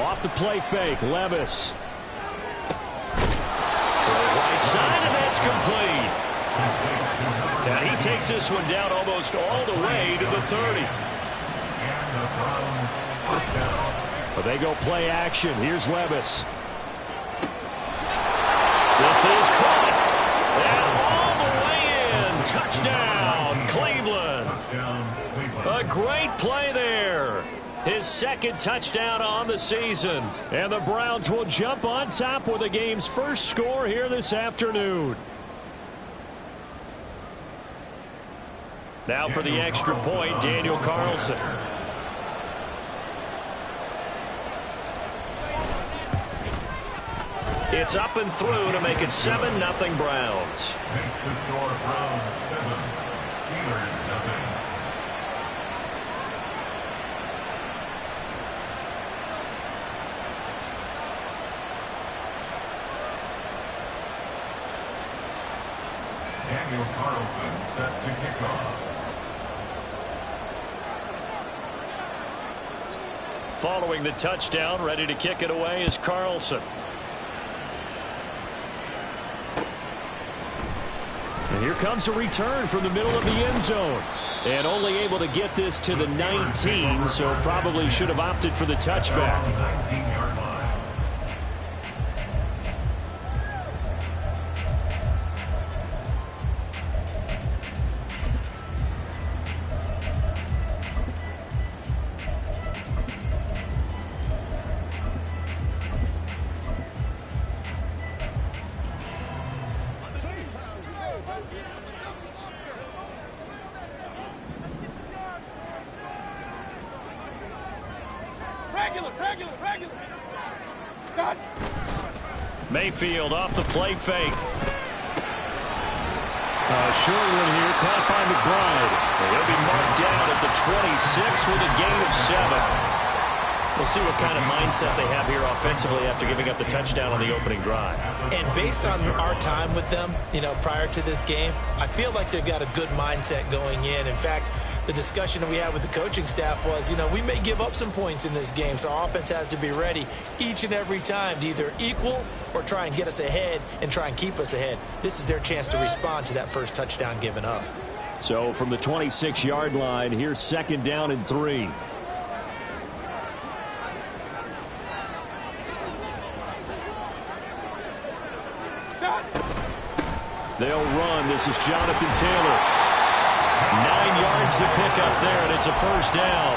Off the play fake, Levis. Throws right side, and that's complete. And he takes this one down almost all the way to the 30. But they go play action. Here's Levis. This is caught. And all the way in. Touchdown, Cleveland. A great play there. His second touchdown on the season. And the Browns will jump on top with the game's first score here this afternoon. Now for the extra point, Daniel Carlson. It's up and through to make it 7-0 Browns. Makes the score Browns 7, Steelers 0. Daniel Carlson set to kick off. Following the touchdown, ready to kick it away is Carlson. And here comes a return from the middle of the end zone. And only able to get this to the 19, so probably should have opted for the touchback. 19-yard line. Mayfield off the play fake. Short one here, caught by McBride. He'll be marked down at the 26 with a gain of 7. We'll see what kind of mindset they have here offensively after giving up the touchdown on the opening drive. And based on our time with them, prior to this game, I feel like they've got a good mindset going in. In fact, the discussion that we had with the coaching staff was, we may give up some points in this game, so our offense has to be ready each and every time to either equal or try and get us ahead and try and keep us ahead. This is their chance to respond to that first touchdown given up. So from the 26-yard line, here's 2nd down and 3. They'll run. This is Jonathan Taylor. 9 yards to pick up there, and it's a first down.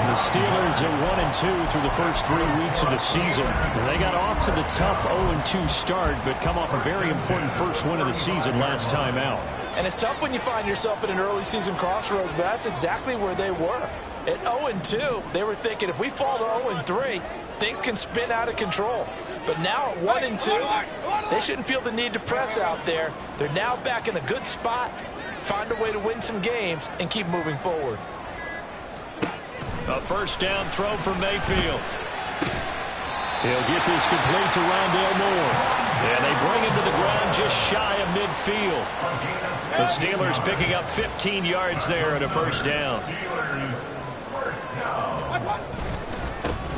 The Steelers are 1-2 through the first 3 weeks of the season. They got off to the tough 0-2 start, but come off a very important first win of the season last time out. And it's tough when you find yourself at an early season crossroads, but that's exactly where they were. At 0-2, they were thinking if we fall to 0-3, things can spin out of control. But now at 1-2, they shouldn't feel the need to press out there. They're now back in a good spot, find a way to win some games, and keep moving forward. A first down throw from Mayfield. He'll get this complete to Rondale Moore. And they bring him to the ground just shy of midfield. The Steelers picking up 15 yards there and a first down.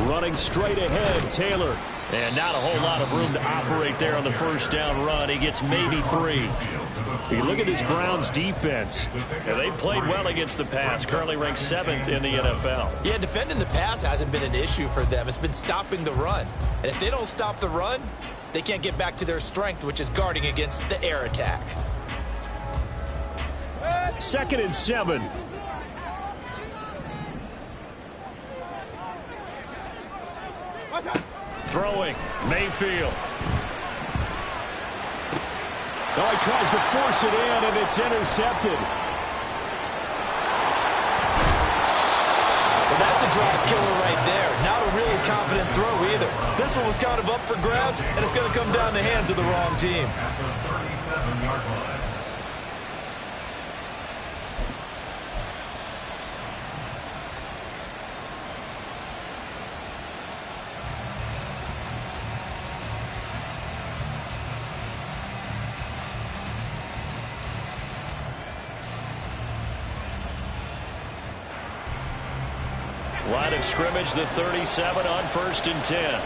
Running straight ahead, Taylor. And not a whole lot of room to operate there on the first down run. He gets maybe 3. You look at this Browns defense. Yeah, they've played well against the pass. Currently ranked 7th in the NFL. Yeah, defending the pass hasn't been an issue for them. It's been stopping the run. And if they don't stop the run, they can't get back to their strength, which is guarding against the air attack. 2nd and 7. Throwing, Mayfield. Oh, he tries to force it in, and it's intercepted. Well, that's a drop killer right there. Not a really confident throw either. This one was kind of up for grabs, and it's going to come down the hands of the wrong team. At the 37-yard line. Line of scrimmage, the 37 on 1st and 10.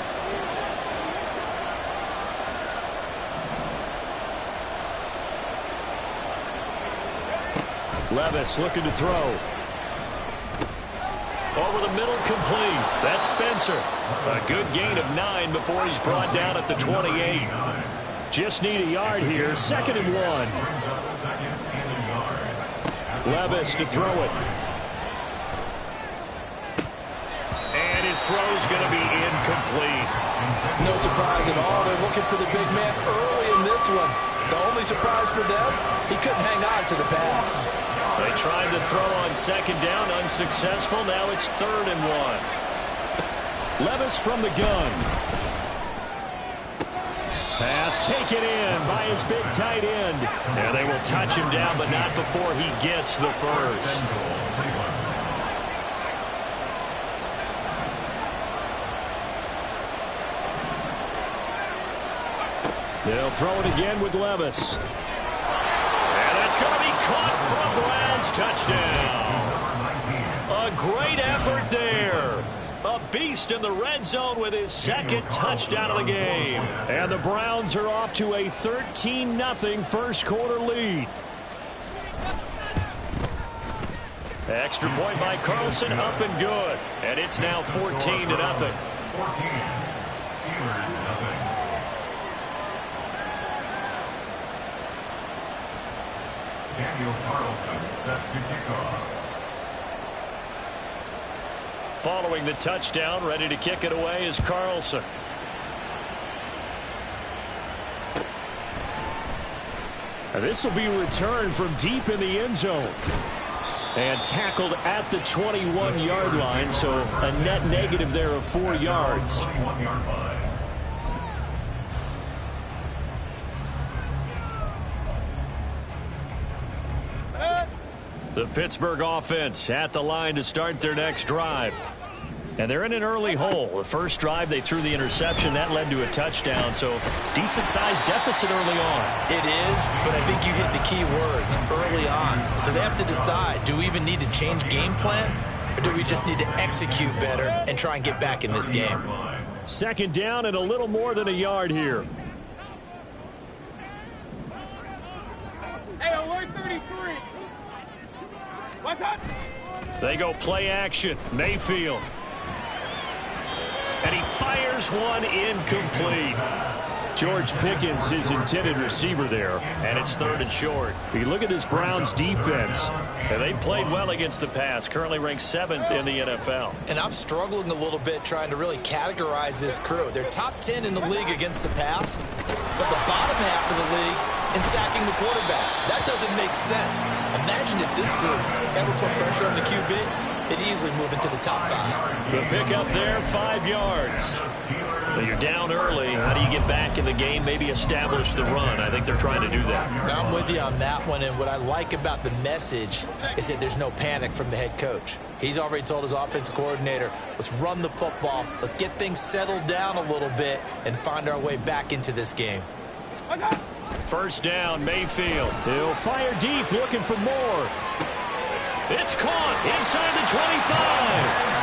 Levis looking to throw. Over the middle, complete. That's Spencer. A good gain of 9 before he's brought down at the 28. Just need a yard here. 2nd and 1. Levis to throw it. And his throw's going to be incomplete. No surprise at all. They're looking for the big man early in this one. The only surprise for them, he couldn't hang on to the pass. They tried to throw on 2nd down, unsuccessful. Now it's 3rd and 1. Levis from the gun. Pass taken in by his big tight end. And they will touch him down, but not before he gets the first. They'll throw it again with Levis. And that's going to be caught for a Browns touchdown. A great effort there. A beast in the red zone with his 2nd touchdown of the game. And the Browns are off to a 13-0 first quarter lead. Extra point by Carlson, up and good. And it's now 14-0. 14. Steelers, nothing. Daniel Carlson set to kick off. Following the touchdown, ready to kick it away is Carlson. And this will be returned from deep in the end zone. And tackled at the 21-yard line, so a net negative there of 4 yards. 21-yard line. The Pittsburgh offense at the line to start their next drive. And they're in an early hole. The first drive, they threw the interception. That led to a touchdown, so decent-sized deficit early on. It is, but I think you hit the key words, early on. So they have to decide, do we even need to change game plan, or do we just need to execute better and try and get back in this game? 2nd down and a little more than a yard here. Hey, alert 33. What's up? They go play action. Mayfield. And he fires one incomplete. George Pickens, his intended receiver there, and it's 3rd and short. You look at this Browns defense, and they played well against the pass, currently ranked 7th in the NFL. And I'm struggling a little bit trying to really categorize this crew. They're top 10 in the league against the pass, but the bottom half of the league in sacking the quarterback. That doesn't make sense. Imagine if this group ever put pressure on the QB, they'd easily move into the top 5. The pickup there, 5 yards. Well, you're down early. How do you get back in the game? Maybe establish the run. I think they're trying to do that. I'm with you on that one, and what I like about the message is that there's no panic from the head coach. He's already told his offensive coordinator, let's run the football, let's get things settled down a little bit, and find our way back into this game. 1st down, Mayfield. He'll fire deep, looking for more. It's caught inside the 25.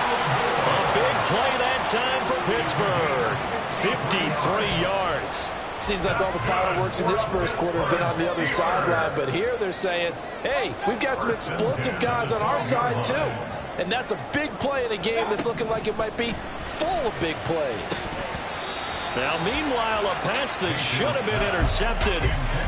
A big play that time for Pittsburgh. 53 yards. Seems like all the fireworks in this first quarter have been on the other sideline, but here they're saying, hey, we've got some explosive guys on our side too. And that's a big play in a game that's looking like it might be full of big plays. Now, meanwhile, a pass that should have been intercepted,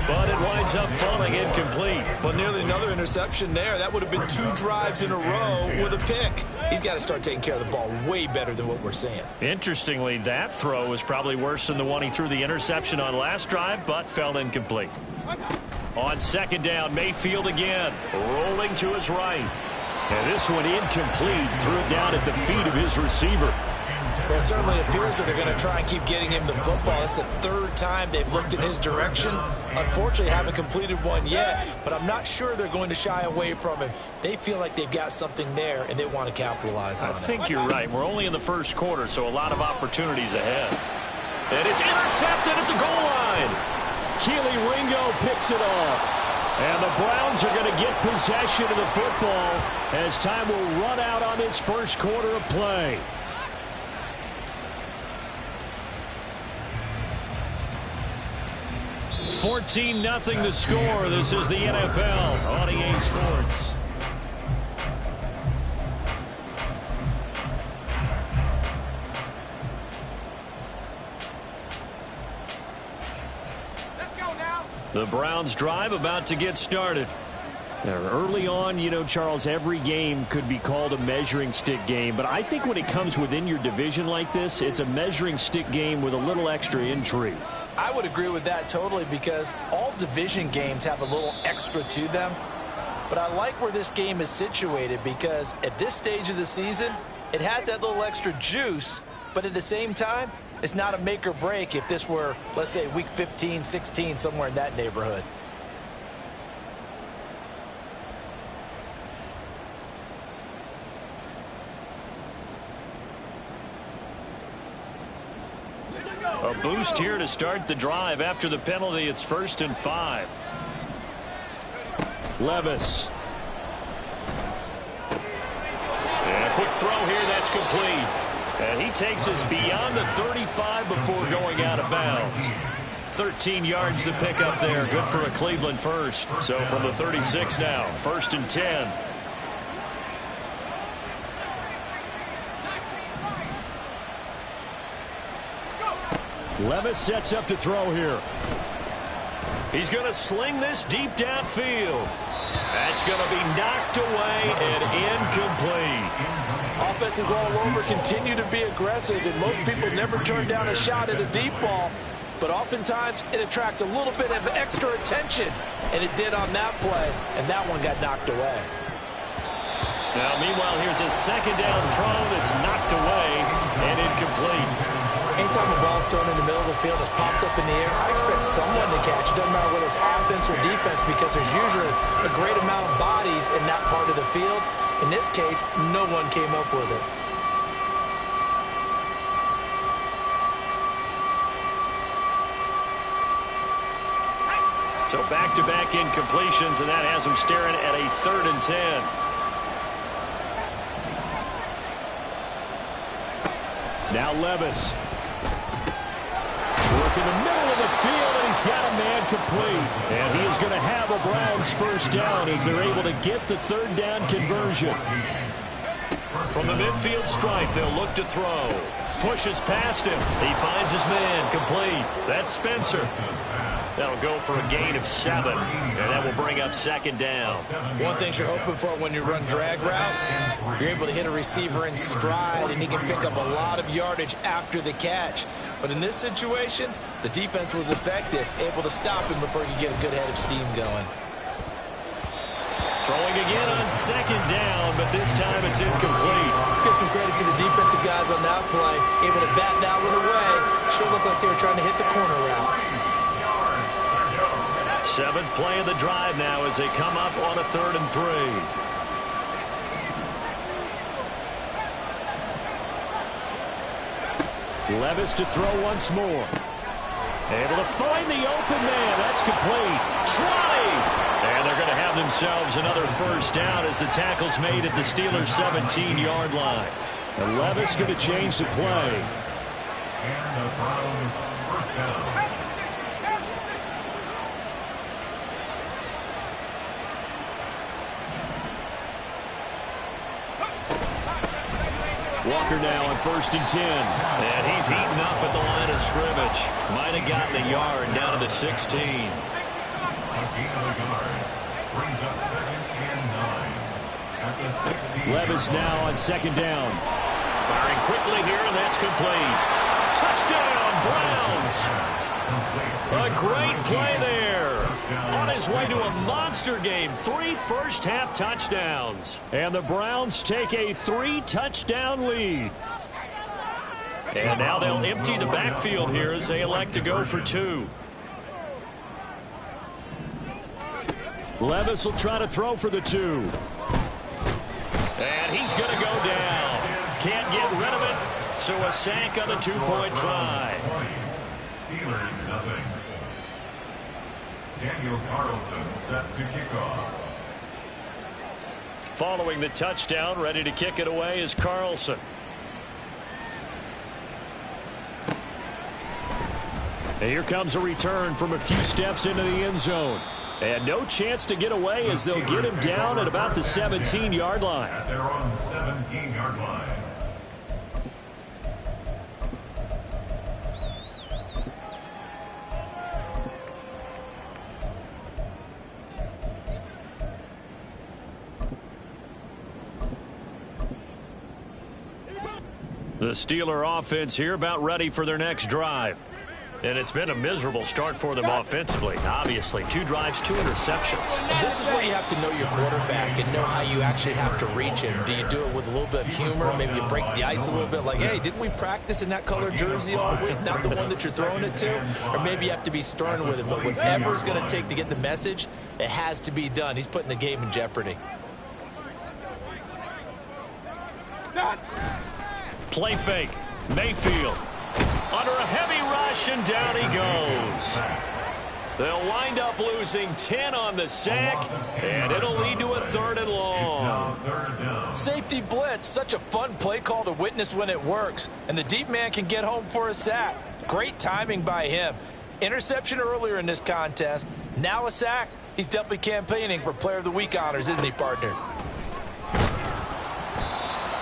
but it winds up falling incomplete. Well, nearly another interception there. That would have been 2 drives in a row with a pick. He's got to start taking care of the ball way better than what we're seeing. Interestingly, that throw was probably worse than the one he threw the interception on last drive, but fell incomplete. On 2nd down, Mayfield again, rolling to his right. And this one incomplete, threw it down at the feet of his receiver. Well, it certainly appears that they're going to try and keep getting him the football. That's the 3rd time they've looked in his direction. Unfortunately, haven't completed one yet, but I'm not sure they're going to shy away from him. They feel like they've got something there, and they want to capitalize on it. I think you're right. We're only in the first quarter, so a lot of opportunities ahead. And it's intercepted at the goal line. Keely Ringo picks it off. And the Browns are going to get possession of the football as time will run out on this first quarter of play. $14-0 the score. This is the NFL on EA Sports. The Browns drive about to get started. Now, early on, you know, Charles, every game could be called a measuring stick game. But I think when it comes within your division like this, it's a measuring stick game with a little extra intrigue. I would agree with that totally because all division games have a little extra to them. But I like where this game is situated because at this stage of the season, it has that little extra juice. But at the same time, it's not a make or break if this were, let's say, week 15, 16, somewhere in that neighborhood. A boost here to start the drive. After the penalty, it's 1st and 5. Levis. And a quick throw here, that's complete. And he takes us beyond the 35 before going out of bounds. 13 yards to pick up there. Good for a Cleveland first. So from the 36 now, 1st and 10. Levis sets up to throw here. He's going to sling this deep downfield. That's going to be knocked away and incomplete. Offenses all over continue to be aggressive, and most people never turn down a shot at a deep ball. But oftentimes, it attracts a little bit of extra attention, and it did on that play, and that one got knocked away. Now, meanwhile, here's a 2nd down throw that's knocked away and incomplete. Anytime the ball's thrown in the middle of the field, it's popped up in the air, I expect someone to catch. It doesn't matter whether it's offense or defense because there's usually a great amount of bodies in that part of the field. In this case, no one came up with it. So back-to-back incompletions, and that has him staring at a 3rd and 10. Now Levis. Work in the middle of the field, and he's got a man complete. And he is going to have a Browns 1st down as they're able to get the 3rd down conversion. From the midfield stripe, they'll look to throw. Pushes past him. He finds his man complete. That's Spencer. That'll go for a gain of 7, and that will bring up 2nd down. One thing you're hoping for when you run drag routes, you're able to hit a receiver in stride, and he can pick up a lot of yardage after the catch. But in this situation, the defense was effective, able to stop him before he could get a good head of steam going. Throwing again on 2nd down, but this time it's incomplete. Let's give some credit to the defensive guys on that play. Able to bat that one away. Sure looked like they were trying to hit the corner route. 7th play of the drive now as they come up on a 3rd and 3. Levis to throw once more. Able to find the open man. That's complete. Try! And they're going to have themselves another 1st down as the tackle's made at the Steelers' 17-yard line. And Levis going to change the play. And the Browns 1st down. Walker now on 1st and 10. And he's heating up at the line of scrimmage. Might have gotten a yard down to the 16. A gain of a yard. Brings up 2nd and 9. At the 16. Levis now on 2nd down. Firing quickly here, and that's complete. Touchdown, Browns. A great play there. On his way to a monster game. 3 first-half touchdowns. And the Browns take a 3-touchdown lead. And now they'll empty the backfield here as they elect to go for 2. Levis will try to throw for the 2. And he's going to go down. Can't get rid of it. So a sack on the 2-point try. Steelers 0. Daniel Carlson set to kick off. Following the touchdown, ready to kick it away is Carlson. And here comes a return from a few steps into the end zone. And no chance to get away as they'll get him down at about the 17-yard line. At their own 17-yard line. The Steeler offense here about ready for their next drive. And it's been a miserable start for them offensively. Obviously, 2 drives, 2 interceptions. And this is where you have to know your quarterback and know how you actually have to reach him. Do you do it with a little bit of humor? Maybe you break the ice a little bit like, hey, didn't we practice in that color jersey all week? Not the one that you're throwing it to? Or maybe you have to be stern with him. But whatever it's going to take to get the message, it has to be done. He's putting the game in jeopardy. Play fake. Mayfield. Under a heavy rush, and down he goes. They'll wind up losing 10 on the sack, and it'll lead to a 3rd and long. Safety blitz, such a fun play call to witness when it works. And the deep man can get home for a sack. Great timing by him. Interception earlier in this contest. Now a sack. He's definitely campaigning for Player of the Week honors, isn't he, partner?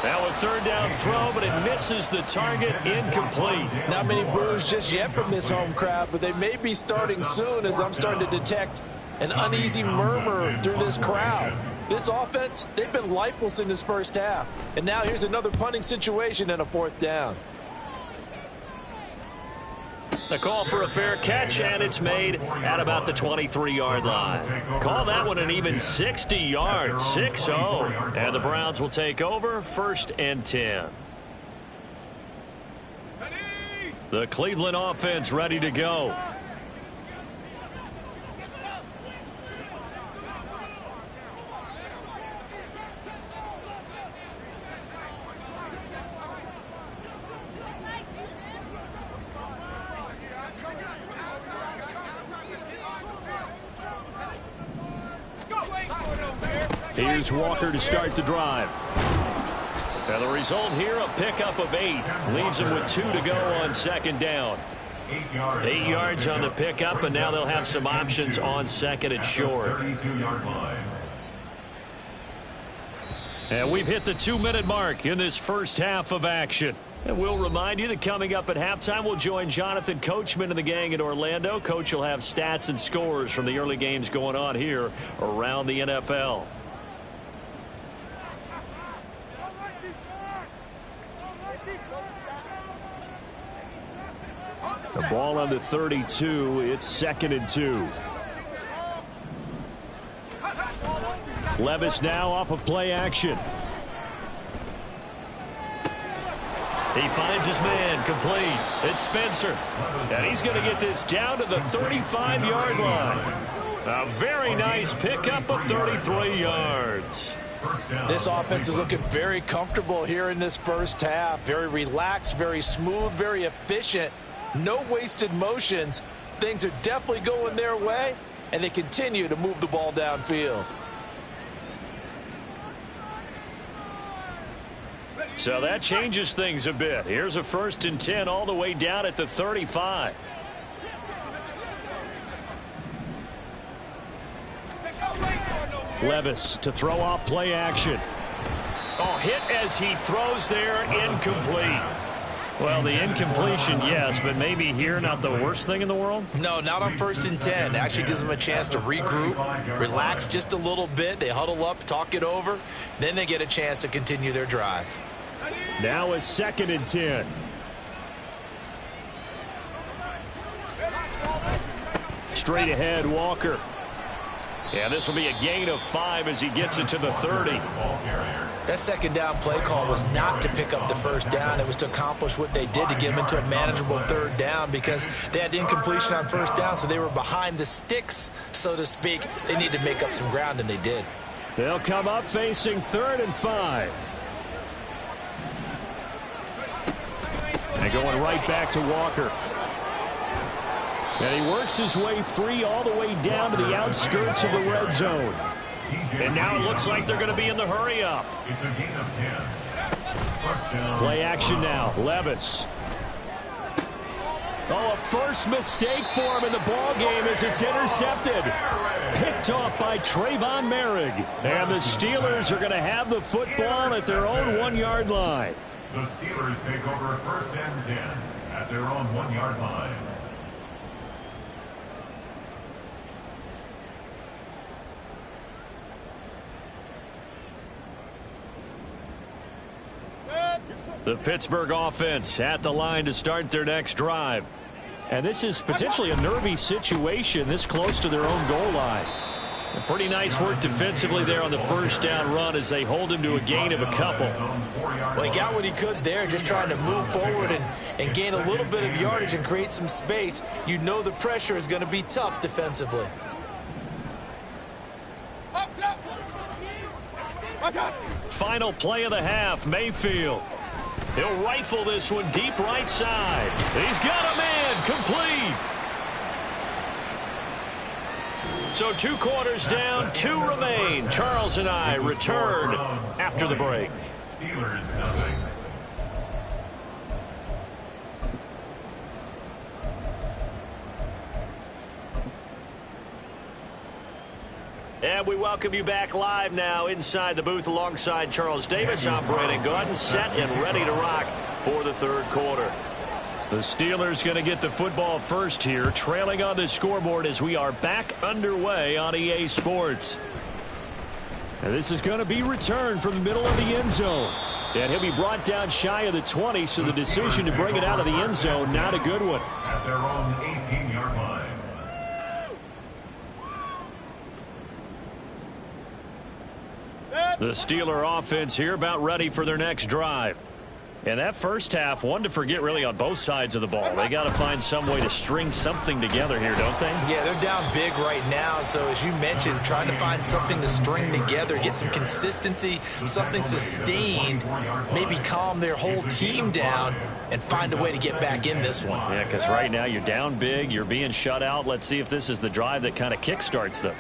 Now a 3rd down throw, but it misses the target, incomplete. Not many boos just yet from this home crowd, but they may be starting soon as I'm starting to detect an uneasy murmur through this crowd. This offense, they've been lifeless in this first half. And now here's another punting situation and a 4th down. The call for a fair catch, and it's made at about the 23-yard line. Call that one an even 60 yards, 6-0. And the Browns will take over, 1st and 10. The Cleveland offense ready to go. Here's Walker to start the drive. And the result here, a pickup of 8. Leaves him with 2 to go on 2nd down. 8 yards on the pickup, and now they'll have some options on 2nd and short. 32-yard line. And we've hit the 2-minute mark in this first half of action. And we'll remind you that coming up at halftime, we'll join Jonathan Coachman and the gang in Orlando. Coach will have stats and scores from the early games going on here around the NFL. The ball on the 32. It's 2nd and 2. Levis now off of play action. He finds his man, complete. It's Spencer. And he's going to get this down to the 35-yard line. A very nice pickup of 33 yards. This offense is looking very comfortable here in this first half. Very relaxed, very smooth, very efficient. No wasted motions. Things are definitely going their way, and they continue to move the ball downfield. So that changes things a bit. Here's a 1st and 10 all the way down at the 35. Levis to throw off play action. Oh, hit as he throws there, incomplete. Well, the incompletion, yes, but maybe here not the worst thing in the world? No, not on 1st and 10. It actually gives them a chance to regroup, relax just a little bit. They huddle up, talk it over. Then they get a chance to continue their drive. Now a 2nd and 10. Straight ahead, Walker. Yeah, this will be a gain of 5 as he gets it to the 30. That 2nd down play call was not to pick up the 1st down. It was to accomplish what they did to get them into a manageable 3rd down because they had incompletion on 1st down, so they were behind the sticks, so to speak. They needed to make up some ground, and they did. They'll come up facing 3rd and 5. And going right back to Walker. And he works his way free all the way down to the outskirts of the red zone. And now it looks like they're going to be in the hurry-up. It's a gain of 10. First down. Play action now. Levis. Oh, a first mistake for him in the ball game as it's intercepted. Picked off by Trayvon Merrick. And the Steelers are going to have the football at their own 1-yard line. The Steelers take over first and 10 at their own 1-yard line. The Pittsburgh offense at the line to start their next drive. And this is potentially a nervy situation this close to their own goal line. Pretty nice work defensively there on the first down run as they hold him to a gain of a couple. Well, he got what he could there, just trying to move forward and gain a little bit of yardage and create some space. You know the pressure is going to be tough defensively. Final play of the half, Mayfield. He'll rifle this one deep right side. He's got a man, complete. So 2 quarters down, 2 remain. Charles and I return after the break. Steelers nothing. And we welcome you back live now inside the booth alongside Charles Davis. I'm Brandon Gaudin, set and ready to rock for the third quarter. The Steelers going to get the football first here, trailing on the scoreboard as we are back underway on EA Sports. And this is going to be returned from the middle of the end zone. And he'll be brought down shy of the 20, so the decision to bring it out of the end zone, not a good one. At their own 18-yard line. The Steeler offense here about ready for their next drive. And that first half, one to forget really on both sides of the ball. They got to find some way to string something together here, don't they? Yeah, they're down big right now. So as you mentioned, trying to find something to string together, get some consistency, something sustained, maybe calm their whole team down and find a way to get back in this one. Yeah, because right now you're down big, you're being shut out. Let's see if this is the drive that kind of kickstarts them.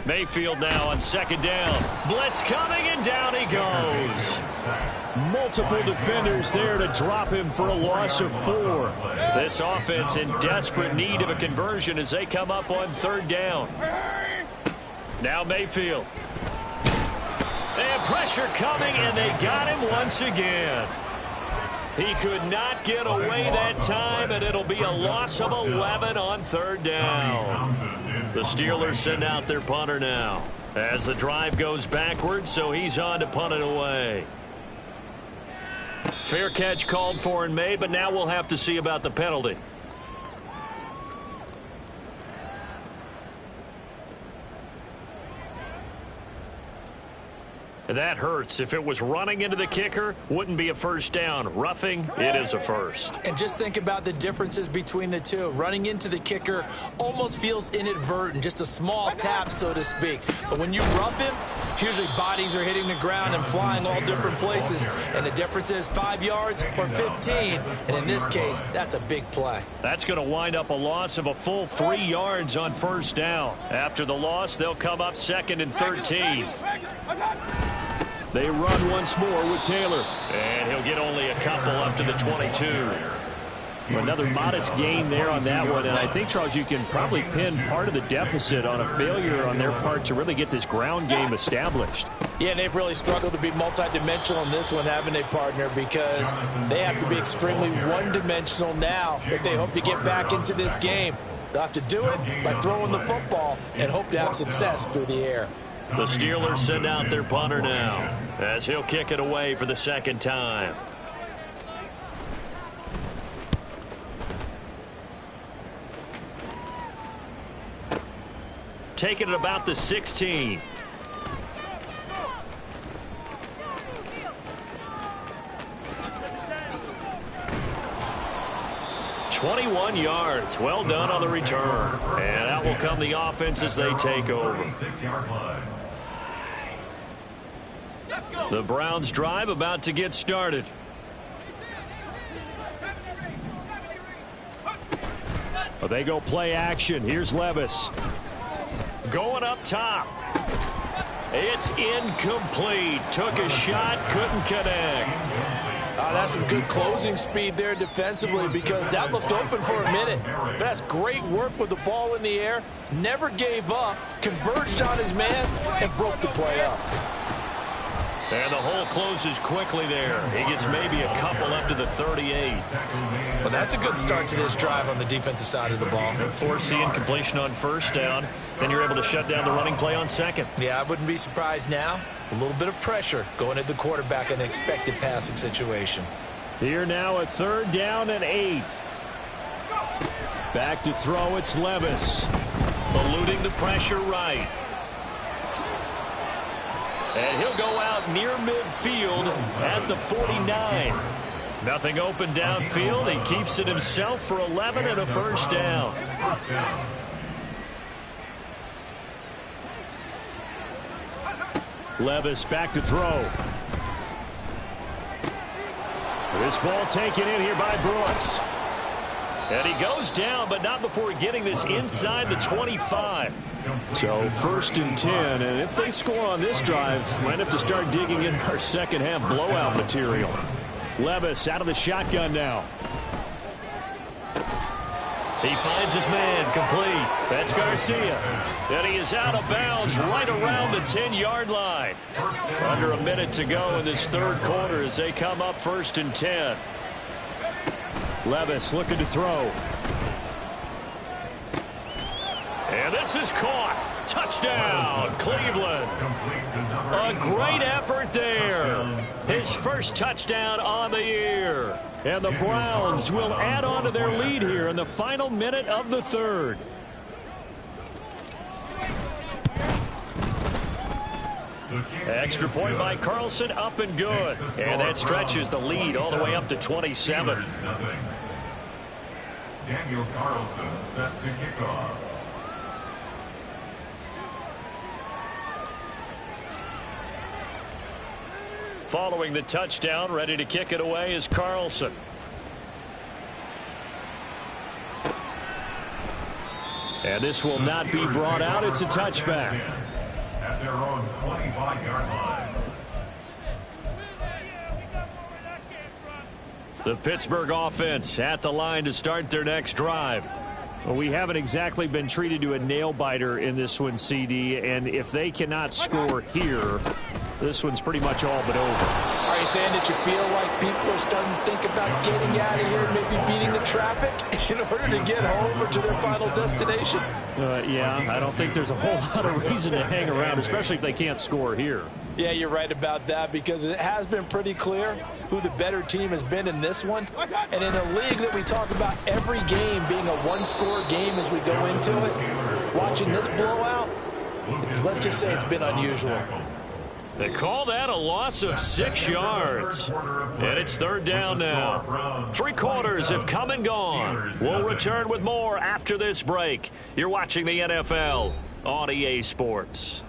Mayfield now on second down. Blitz coming, and down he goes. Multiple defenders there to drop him for a loss of 4. This offense in desperate need of a conversion as they come up on third down. Now Mayfield. And pressure coming, and they got him once again. He could not get away that time, and it'll be a loss of 11 on third down. The Steelers send out their punter now as the drive goes backwards, so he's on to punt it away. Fair catch called for and made, but now we'll have to see about the penalty. That hurts. If it was running into the kicker, wouldn't be a first down. Roughing, it is a first. And just think about the differences between the two. Running into the kicker almost feels inadvertent, just a small tap, so to speak. But when you rough him, usually bodies are hitting the ground and flying all different places. And the difference is 5 yards or 15. And in this case, that's a big play. That's going to wind up a loss of a full 3 yards on first down. After the loss, they'll come up second and 13. They run once more with Taylor. And he'll get only a couple up to the 22. Another modest gain there on that one. And I think, Charles, you can probably pin part of the deficit on a failure on their part to really get this ground game established. Yeah, and they've really struggled to be multidimensional in this one, haven't they, partner? Because they have to be extremely one-dimensional now if they hope to get back into this game. They'll have to do it by throwing the football and hope to have success through the air. The Steelers send out their punter now as he'll kick it away for the second time. Taking it about the 16. 21 yards. Well done on the return. And out will come the offense as they take over. The Browns drive about to get started. Well, they go play action. Here's Levis. Going up top. It's incomplete. Took a shot, couldn't connect. That's some good closing speed there defensively, because that looked open for a minute. But that's great work with the ball in the air. Never gave up, converged on his man, and broke the play up. And the hole closes quickly there. He gets maybe a couple up to the 38. Well, that's a good start to this drive on the defensive side of the ball. Force the incompletion on first down. Then you're able to shut down the running play on second. Yeah, I wouldn't be surprised now. A little bit of pressure going at the quarterback in an expected passing situation. Here now a 3rd down and 8. Back to throw, it's Levis. Eluding the pressure right. And he'll go out near midfield at the 49. Nothing open downfield. He keeps it himself for 11 and a first down. Levis back to throw. This ball taken in here by Brooks. And he goes down, but not before getting this inside the 25. So 1st and 10, and if they score on this drive, might have to start digging in our second half blowout material. Levis out of the shotgun now. He finds his man, complete. That's Garcia. And he is out of bounds right around the 10-yard line. Under a minute to go in this 3rd quarter as they come up 1st and 10. Levis looking to throw. And this is caught. Touchdown, Cleveland. A great effort there. His first touchdown on the year. And the Browns will add on to their lead here in the final minute of the 3rd. Extra point by Carlson, up and good. And that stretches the lead all the way up to 27. Daniel Carlson set to kick off. Following the touchdown, ready to kick it away is Carlson. And this will not be brought out. It's a touchback. At their own 25-yard line. The Pittsburgh offense at the line to start their next drive. Well, we haven't exactly been treated to a nail-biter in this one, CD, and if they cannot score here, this one's pretty much all but over. Are you saying that you feel like people are starting to think about getting out of here and maybe beating the traffic in order to get home or to their final destination? Yeah, I don't think there's a whole lot of reason to hang around, especially if they can't score here. Yeah, you're right about that, because it has been pretty clear who the better team has been in this one. And in a league that we talk about every game being a one-score game as we go into it, watching this blowout, let's just say it's been unusual. They call that a loss of 6 yards. And it's 3rd down now. 3 quarters have come and gone. We'll return with more after this break. You're watching the NFL on EA Sports.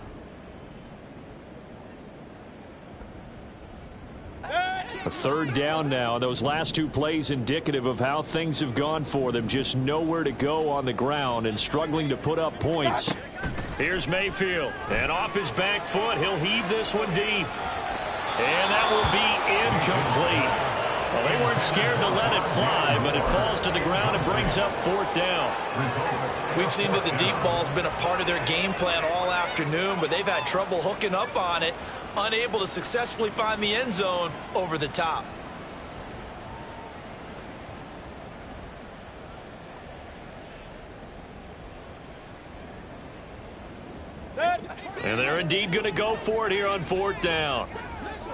A 3rd down now. Those last 2 plays indicative of how things have gone for them. Just nowhere to go on the ground and struggling to put up points. Here's Mayfield. And off his back foot, he'll heave this one deep. And that will be incomplete. Well, they weren't scared to let it fly, but it falls to the ground and brings up 4th down. We've seen that the deep ball's been a part of their game plan all afternoon, but they've had trouble hooking up on it, unable to successfully find the end zone over the top. And they're indeed going to go for it here on 4th down.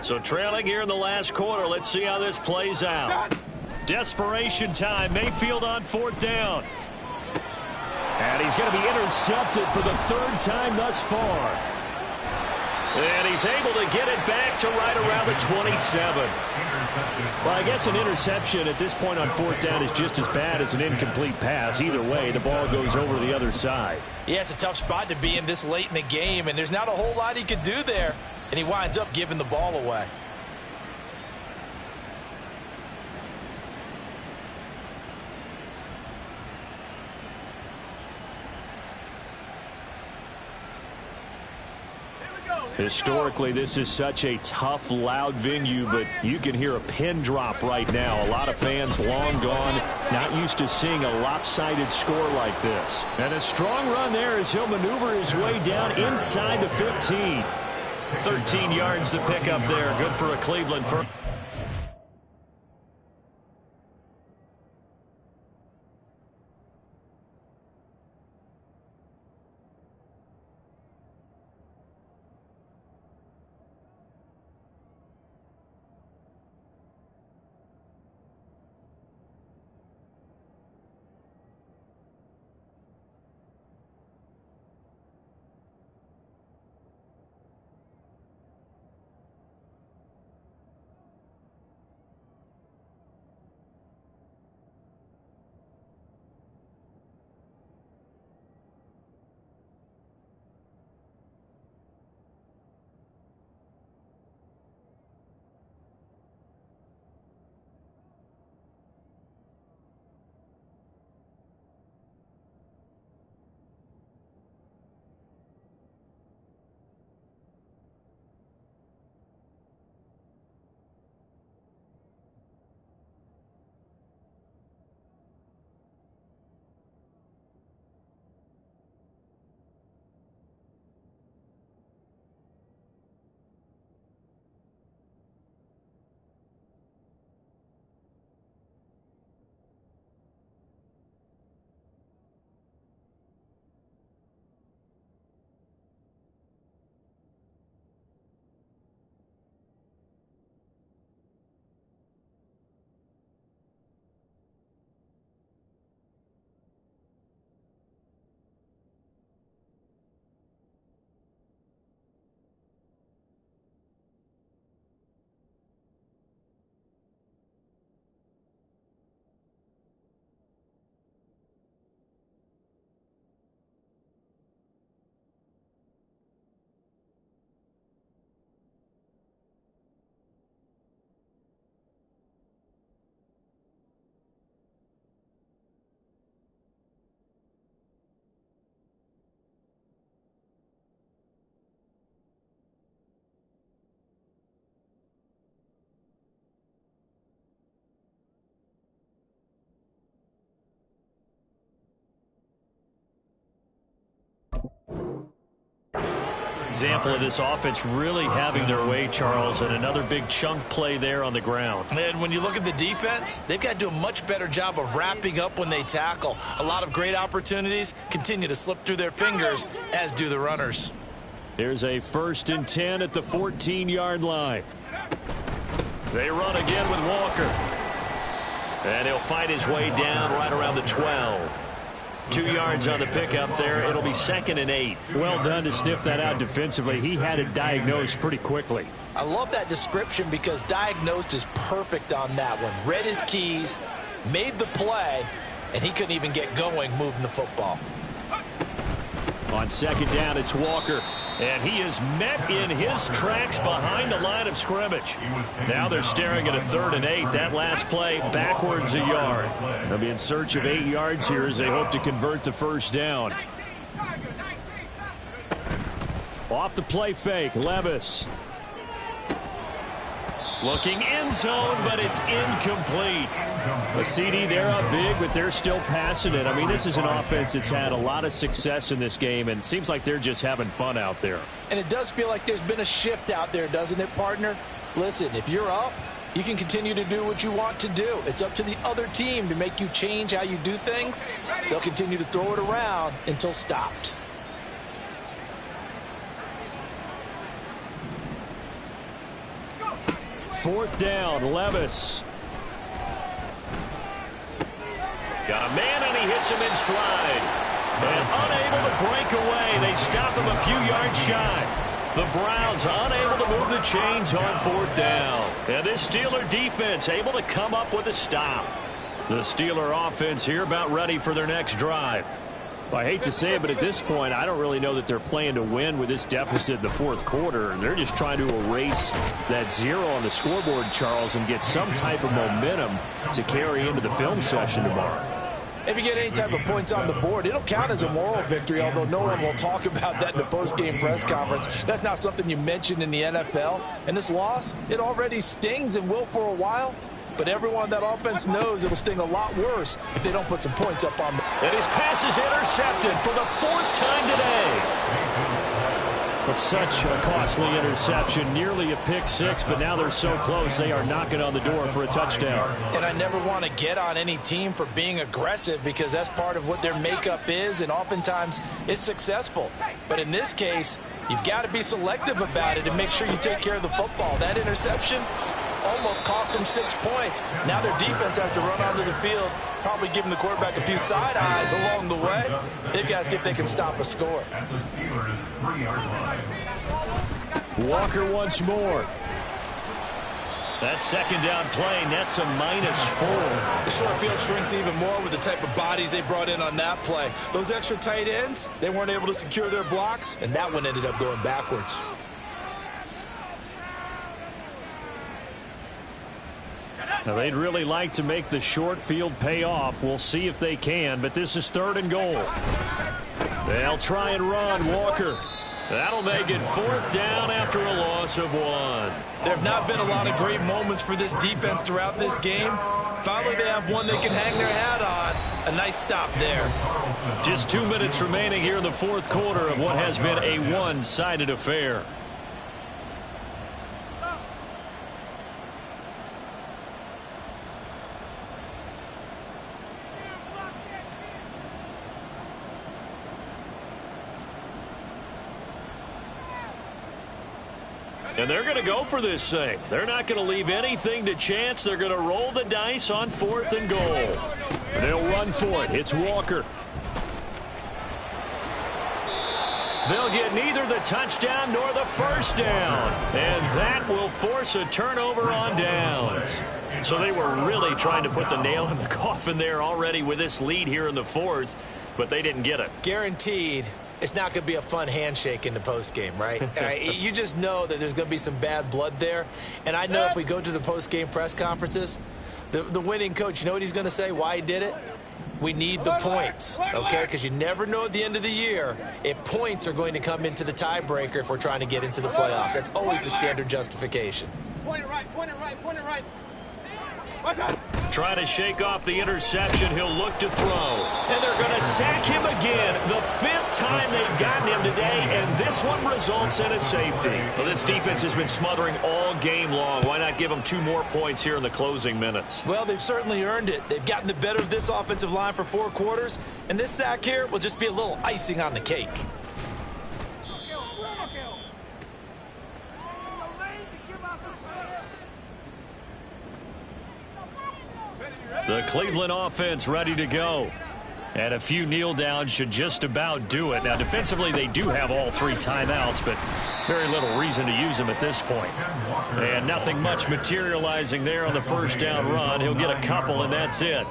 So trailing here in the last quarter, let's see how this plays out. Desperation time. Mayfield on 4th down. And he's going to be intercepted for the 3rd time thus far. And he's able to get it back to right around the 27. Well, I guess an interception at this point on 4th down is just as bad as an incomplete pass. Either way, the ball goes over the other side. Yeah, it's a tough spot to be in this late in the game, and there's not a whole lot he could do there. And he winds up giving the ball away. Historically, this is such a tough, loud venue, but you can hear a pin drop right now. A lot of fans long gone, not used to seeing a lopsided score like this. And a strong run there as he'll maneuver his way down inside the 15. 13 yards to pick up there. Good for a Cleveland first. Example of this offense really having their way, Charles, and another big chunk play there on the ground. And when you look at the defense, they've got to do a much better job of wrapping up when they tackle. A lot of great opportunities continue to slip through their fingers, as do the runners. Here's a 1st and 10 at the 14-yard line. They run again with Walker. And he'll find his way down right around the 12. 2 yards on the pickup there. It'll be 2nd and 8. Well done to sniff that out defensively. He had it diagnosed pretty quickly. I love that description because diagnosed is perfect on that one. Read his keys, made the play, and he couldn't even get going moving the football. On 2nd down, it's Walker. And he is met in his tracks behind the line of scrimmage. Now they're staring at a 3rd and 8. That last play backwards a yard. They'll be in search of 8 yards here as they hope to convert the 1st down. Off the play fake, Levis. Looking end zone, but it's incomplete. A CD, they're up big, but they're still passing it. I mean, this is an offense that's had a lot of success in this game, and it seems like they're just having fun out there. And it does feel like there's been a shift out there, doesn't it, partner? Listen, if you're up, you can continue to do what you want to do. It's up to the other team to make you change how you do things. They'll continue to throw it around until stopped. Fourth down, Levis. Got a man, and he hits him in stride. And unable to break away. They stop him a few yards shy. The Browns unable to move the chains on 4th down. And this Steeler defense able to come up with a stop. The Steeler offense here about ready for their next drive. I hate to say it, but at this point, I don't really know that they're playing to win with this deficit in the 4th quarter. They're just trying to erase that 0 on the scoreboard, Charles, and get some type of momentum to carry into the film session tomorrow. If you get any type of points on the board, it'll count as a moral victory, although no one will talk about that in the post-game press conference. That's not something you mention in the NFL. And this loss, it already stings and will for a while. But everyone on that offense knows it'll sting a lot worse if they don't put some points up on them. And his pass is intercepted for the 4th time today. But such a costly interception, nearly a pick six, but now they're so close they are knocking on the door for a touchdown. And I never want to get on any team for being aggressive because that's part of what their makeup is, and oftentimes it's successful. But in this case, you've got to be selective about it and make sure you take care of the football. That interception almost cost them 6 points. Now their defense has to run onto the field, probably giving the quarterback a few side eyes along the way. They've got to see if they can stop a score. At the Steelers' 3-yard line. Walker once more. That 2nd down play nets a -4. The short field shrinks even more with the type of bodies they brought in on that play. Those extra tight ends, they weren't able to secure their blocks, and that one ended up going backwards. Now, they'd really like to make the short field pay off. We'll see if they can, but this is 3rd and goal. They'll try and run. Walker. That'll make it 4th down after a loss of 1. There have not been a lot of great moments for this defense throughout this game. Finally, they have one they can hang their hat on. A nice stop there. Just 2 minutes remaining here in the 4th quarter of what has been a one-sided affair. And they're going to go for this thing. They're not going to leave anything to chance. They're going to roll the dice on 4th and goal. They'll run for it. It's Walker. They'll get neither the touchdown nor the first down. And that will force a turnover on downs. So they were really trying to put the nail in the coffin there already with this lead here in the 4th, but they didn't get it. Guaranteed. It's not going to be a fun handshake in the postgame, right? You just know that there's going to be some bad blood there. And I know if we go to the postgame press conferences, the winning coach, you know what he's going to say, why he did it? We need the points, okay? Because you never know at the end of the year if points are going to come into the tiebreaker if we're trying to get into the playoffs. That's always the standard justification. Point it right, point it right, point it right. Trying to shake off the interception. He'll look to throw. And they're going to sack him again. The 5th time they've gotten him today, and this one results in a safety. Well, this defense has been smothering all game long. Why not give them 2 more points here in the closing minutes? Well, they've certainly earned it. They've gotten the better of this offensive line for 4 quarters, and this sack here will just be a little icing on the cake. The Cleveland offense ready to go. And a few kneel downs should just about do it. Now, defensively, they do have all 3 timeouts, but very little reason to use them at this point. And nothing much materializing there on the first down run. He'll get a couple, and that's it.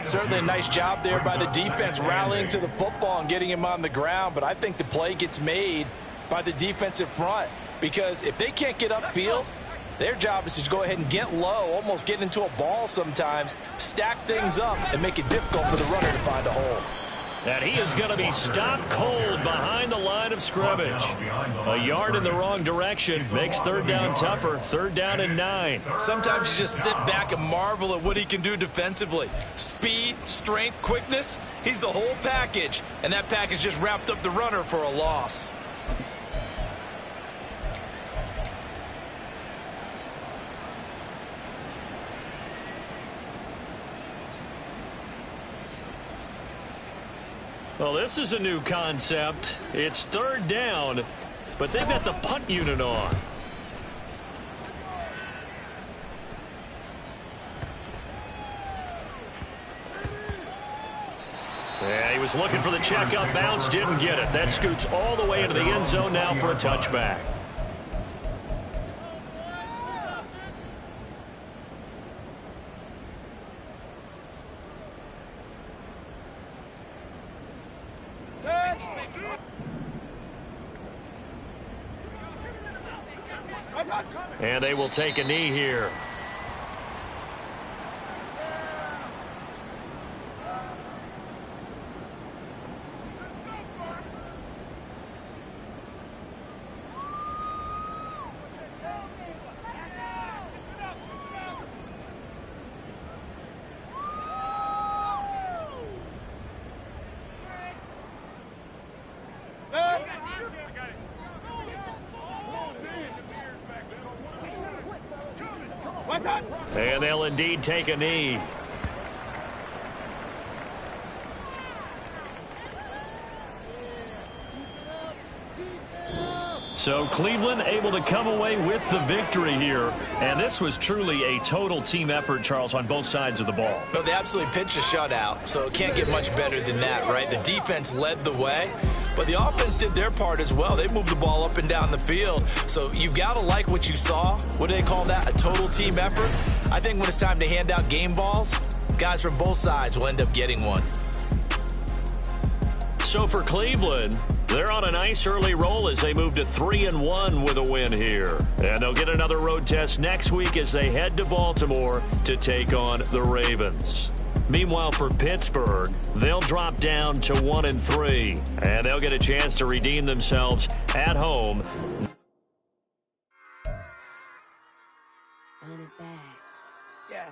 Certainly a nice job there by the defense rallying to the football and getting him on the ground, but I think the play gets made by the defensive front because if they can't get upfield, their job is to go ahead and get low, almost get into a ball sometimes, stack things up, and make it difficult for the runner to find a hole. And he is going to be stopped cold behind the line of scrimmage. A yard in the wrong direction makes 3rd down tougher. 3rd down and 9. Sometimes you just sit back and marvel at what he can do defensively. Speed, strength, quickness, he's the whole package. And that package just wrapped up the runner for a loss. Well, this is a new concept. It's 3rd down, but they've got the punt unit on. Yeah, he was looking for the checkup bounce, didn't get it. That scoots all the way into the end zone now for a touchback. And they will take a knee here. And they'll indeed take a knee. So Cleveland able to come away with the victory here. And this was truly a total team effort, Charles, on both sides of the ball. No, they absolutely pitched a shutout, so it can't get much better than that, right? The defense led the way, but the offense did their part as well. They moved the ball up and down the field. So you've got to like what you saw. What do they call that? A total team effort? I think when it's time to hand out game balls, guys from both sides will end up getting one. So for Cleveland, they're on a nice early roll as they move to 3-1 with a win here. And they'll get another road test next week as they head to Baltimore to take on the Ravens. Meanwhile, for Pittsburgh, they'll drop down to 1-3, and they'll get a chance to redeem themselves at home. Run it back. Yeah.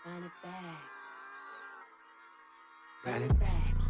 Run it back. Run it back.